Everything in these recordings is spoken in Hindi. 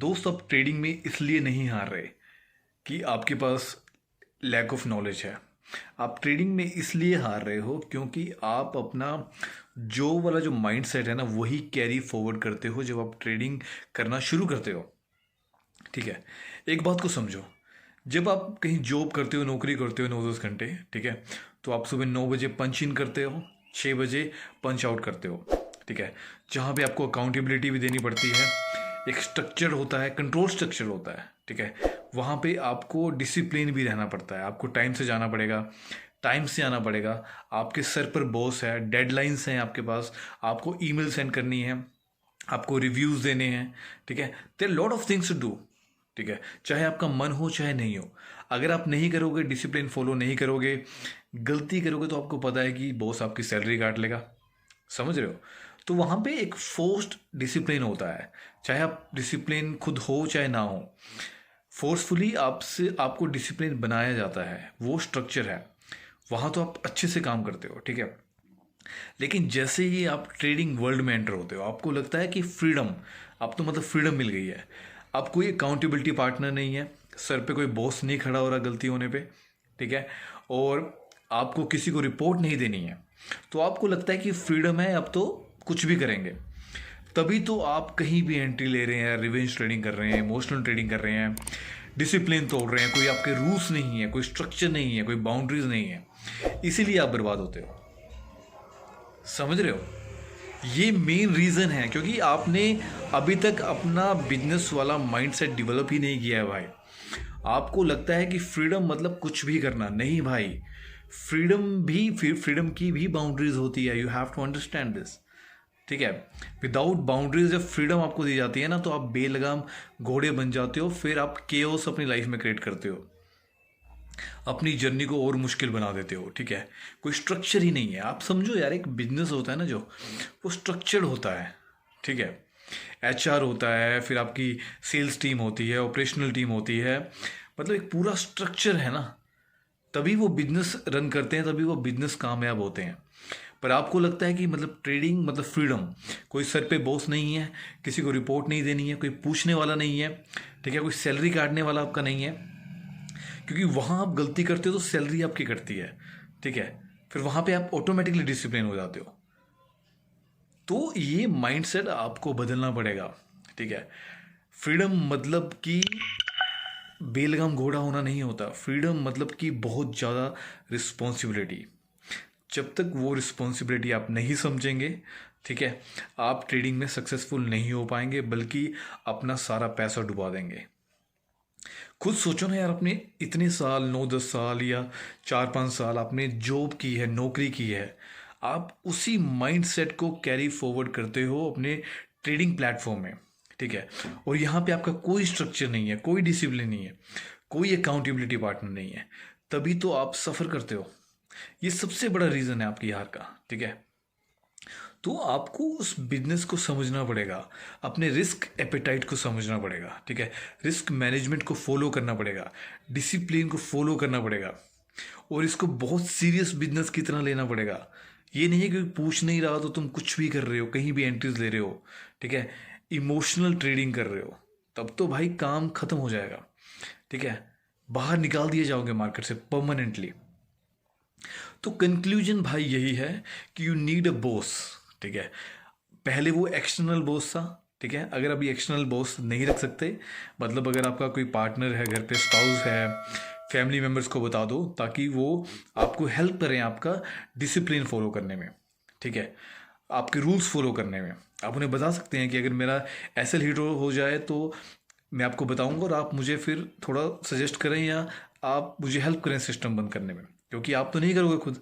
दोस्त, आप ट्रेडिंग में इसलिए नहीं हार रहे कि आपके पास लैक ऑफ नॉलेज है। आप ट्रेडिंग में इसलिए हार रहे हो क्योंकि आप अपना जो वाला जो माइंड सेट है ना, वही कैरी फॉरवर्ड करते हो जब आप ट्रेडिंग करना शुरू करते हो। ठीक है, एक बात को समझो। जब आप कहीं जॉब करते हो, नौकरी करते हो 9-10 घंटे, ठीक है, तो आप सुबह 9 बजे पंच इन करते हो, 6 बजे पंच आउट करते हो। ठीक है, जहाँ पे आपको अकाउंटेबिलिटी भी देनी पड़ती है, एक स्ट्रक्चर होता है, कंट्रोल स्ट्रक्चर होता है। ठीक है, वहाँ पे आपको डिसिप्लिन भी रहना पड़ता है, आपको टाइम से जाना पड़ेगा, टाइम से आना पड़ेगा। आपके सर पर बॉस है, डेडलाइंस हैं आपके पास, आपको ईमेल सेंड करनी है, आपको रिव्यूज़ देने हैं। ठीक है, there lot of things to do. ठीक है, चाहे आपका मन हो चाहे नहीं हो, अगर आप नहीं करोगे, डिसिप्लिन फॉलो नहीं करोगे, गलती करोगे, तो आपको पता है कि बॉस आपकी सैलरी काट लेगा। समझ रहे हो? तो वहाँ पे एक फोर्स्ड डिसिप्लिन होता है, चाहे आप डिसिप्लिन खुद हो चाहे ना हो, फोर्सफुली आपसे आपको डिसिप्लिन बनाया जाता है, वो स्ट्रक्चर है। वहाँ तो आप अच्छे से काम करते हो। ठीक है, लेकिन जैसे ही आप ट्रेडिंग वर्ल्ड में एंटर होते हो, आपको लगता है कि फ्रीडम, आप तो मतलब फ्रीडम मिल गई है। अब कोई अकाउंटेबिलिटी पार्टनर नहीं है, सर पे कोई बॉस नहीं खड़ा हो रहा गलती होने पे। ठीक है, और आपको किसी को रिपोर्ट नहीं देनी है, तो आपको लगता है कि फ्रीडम है, अब तो कुछ भी करेंगे। तभी तो आप कहीं भी एंट्री ले रहे हैं, रिवेंज ट्रेडिंग कर रहे हैं, इमोशनल ट्रेडिंग कर रहे हैं, डिसिप्लिन तोड़ रहे हैं, कोई आपके रूल्स नहीं है, कोई स्ट्रक्चर नहीं है, कोई बाउंड्रीज नहीं है, इसीलिए आप बर्बाद होते हो। समझ रहे हो? ये मेन रीज़न है, क्योंकि आपने अभी तक अपना बिजनेस वाला माइंडसेट डेवलप ही नहीं किया है भाई। आपको लगता है कि फ्रीडम मतलब कुछ भी करना, नहीं भाई। फ्रीडम की भी बाउंड्रीज होती है, you have to understand this. ठीक है, विदाउट बाउंड्रीज जब फ्रीडम आपको दी जाती है ना, तो आप बेलगाम घोड़े बन जाते हो, फिर आप केओस अपनी लाइफ में क्रिएट करते हो, अपनी जर्नी को और मुश्किल बना देते हो। ठीक है, कोई स्ट्रक्चर ही नहीं है। आप समझो यार, एक बिजनेस होता है ना जो, वो स्ट्रक्चर्ड होता है। ठीक है, एचआर होता है, फिर आपकी सेल्स टीम होती है, ऑपरेशनल टीम होती है, मतलब एक पूरा स्ट्रक्चर है ना, तभी वो बिजनेस रन करते हैं, तभी वो बिजनेस कामयाब होते हैं। पर आपको लगता है कि मतलब ट्रेडिंग मतलब फ्रीडम, कोई सर पे बॉस नहीं है, किसी को रिपोर्ट नहीं देनी है, कोई पूछने वाला नहीं है। ठीक है, कोई सैलरी काटने वाला आपका नहीं है, क्योंकि वहाँ आप गलती करते हो तो सैलरी आपकी कटती है। ठीक है, फिर वहाँ पे आप ऑटोमेटिकली डिसिप्लिन हो जाते हो। तो ये माइंडसेट आपको बदलना पड़ेगा। ठीक है, फ्रीडम मतलब कि बेलगाम घोड़ा होना नहीं होता। फ्रीडम मतलब कि बहुत ज़्यादा रिस्पॉन्सिबिलिटी। जब तक वो रिस्पॉन्सिबिलिटी आप नहीं समझेंगे, ठीक है, आप ट्रेडिंग में सक्सेसफुल नहीं हो पाएंगे, बल्कि अपना सारा पैसा डुबा देंगे। खुद सोचो ना यार, अपने इतने साल, 9-10 साल या 4-5 साल आपने जॉब की है, नौकरी की है, आप उसी माइंडसेट को कैरी फॉरवर्ड करते हो अपने ट्रेडिंग प्लेटफॉर्म में। ठीक है, और यहाँ पे आपका कोई स्ट्रक्चर नहीं है, कोई डिसिप्लिन नहीं है, कोई अकाउंटेबिलिटी पार्टनर नहीं है, तभी तो आप सफ़र करते हो। ये सबसे बड़ा रीज़न है आपकी हार का। ठीक है, तो आपको उस बिजनेस को समझना पड़ेगा, अपने रिस्क एपेटाइट को समझना पड़ेगा। ठीक है, रिस्क मैनेजमेंट को फॉलो करना पड़ेगा, डिसिप्लिन को फॉलो करना पड़ेगा, और इसको बहुत सीरियस बिजनेस की तरह लेना पड़ेगा। ये नहीं है कि पूछ नहीं रहा तो तुम कुछ भी कर रहे हो, कहीं भी एंट्रीज ले रहे हो। ठीक है, इमोशनल ट्रेडिंग कर रहे हो, तब तो भाई काम खत्म हो जाएगा। ठीक है, बाहर निकाल दिए जाओगे मार्केट से परमानेंटली। तो कंक्लूजन भाई यही है कि यू नीड अ बॉस। ठीक है, पहले वो एक्सटर्नल बॉस था। ठीक है, अगर अभी एक्सटर्नल बॉस नहीं रख सकते, मतलब अगर आपका कोई पार्टनर है घर पे, स्पाउस है, फैमिली मेम्बर्स को बता दो, ताकि वो आपको हेल्प करें आपका डिसिप्लिन फॉलो करने में। ठीक है, आपके रूल्स फॉलो करने में। आप उन्हें बता सकते हैं कि अगर मेरा एसएल हिट हो जाए तो मैं आपको बताऊंगा, और आप मुझे फिर थोड़ा सजेस्ट करें, या आप मुझे हेल्प करें सिस्टम बंद करने में, क्योंकि आप तो नहीं करोगे खुद।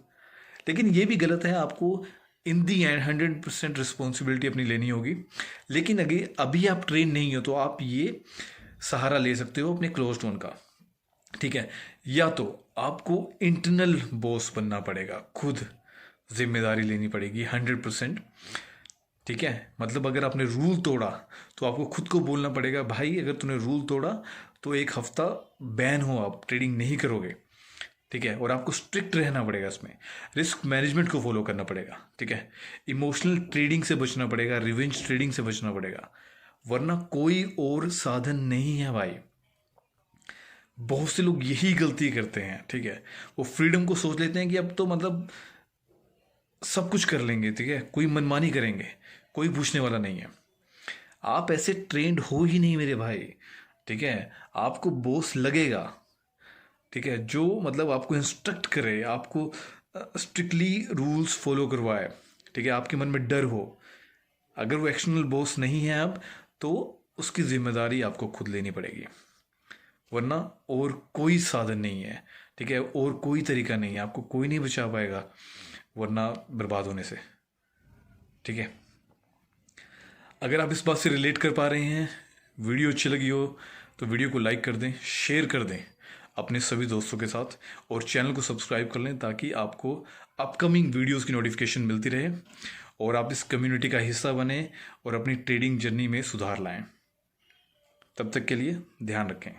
लेकिन ये भी गलत है, आपको इन दी एंड 100% रिस्पॉन्सिबिलिटी अपनी लेनी होगी। लेकिन अगर अभी आप ट्रेन नहीं हो, तो आप ये सहारा ले सकते हो अपने क्लोज टोन का। ठीक है, या तो आपको इंटरनल बॉस बनना पड़ेगा, खुद जिम्मेदारी लेनी पड़ेगी 100%। ठीक है, मतलब अगर आपने रूल तोड़ा, तो आपको खुद को बोलना पड़ेगा, भाई अगर तूने रूल तोड़ा तो 1 हफ्ता बैन हो, आप ट्रेडिंग नहीं करोगे। ठीक है, और आपको स्ट्रिक्ट रहना पड़ेगा इसमें, रिस्क मैनेजमेंट को फॉलो करना पड़ेगा। ठीक है, इमोशनल ट्रेडिंग से बचना पड़ेगा, रिवेंज ट्रेडिंग से बचना पड़ेगा, वरना कोई और साधन नहीं है भाई। बहुत से लोग यही गलती करते हैं, ठीक है। वो फ्रीडम को सोच लेते हैं कि अब तो मतलब सब कुछ कर लेंगे, ठीक है, कोई मनमानी करेंगे, कोई पूछने वाला नहीं है। आप ऐसे ट्रेंड हो ही नहीं मेरे भाई, ठीक है। आपको बॉस लगेगा, ठीक है, जो मतलब आपको इंस्ट्रक्ट करे, आपको स्ट्रिक्टली रूल्स फॉलो करवाए, ठीक है, आपके मन में डर हो। अगर वो एक्सटर्नल बॉस नहीं है अब, तो उसकी जिम्मेदारी आपको खुद लेनी पड़ेगी, वरना और कोई साधन नहीं है, ठीक है, और कोई तरीका नहीं है, आपको कोई नहीं बचा पाएगा वरना बर्बाद होने से, ठीक है। अगर आप इस बात से रिलेट कर पा रहे हैं, वीडियो अच्छी लगी हो तो वीडियो को लाइक कर दें, शेयर कर दें अपने सभी दोस्तों के साथ, और चैनल को सब्सक्राइब कर लें ताकि आपको अपकमिंग वीडियोस की नोटिफिकेशन मिलती रहे और आप इस कम्युनिटी का हिस्सा बने और अपनी ट्रेडिंग जर्नी में सुधार लाएं। तब तक के लिए ध्यान रखें।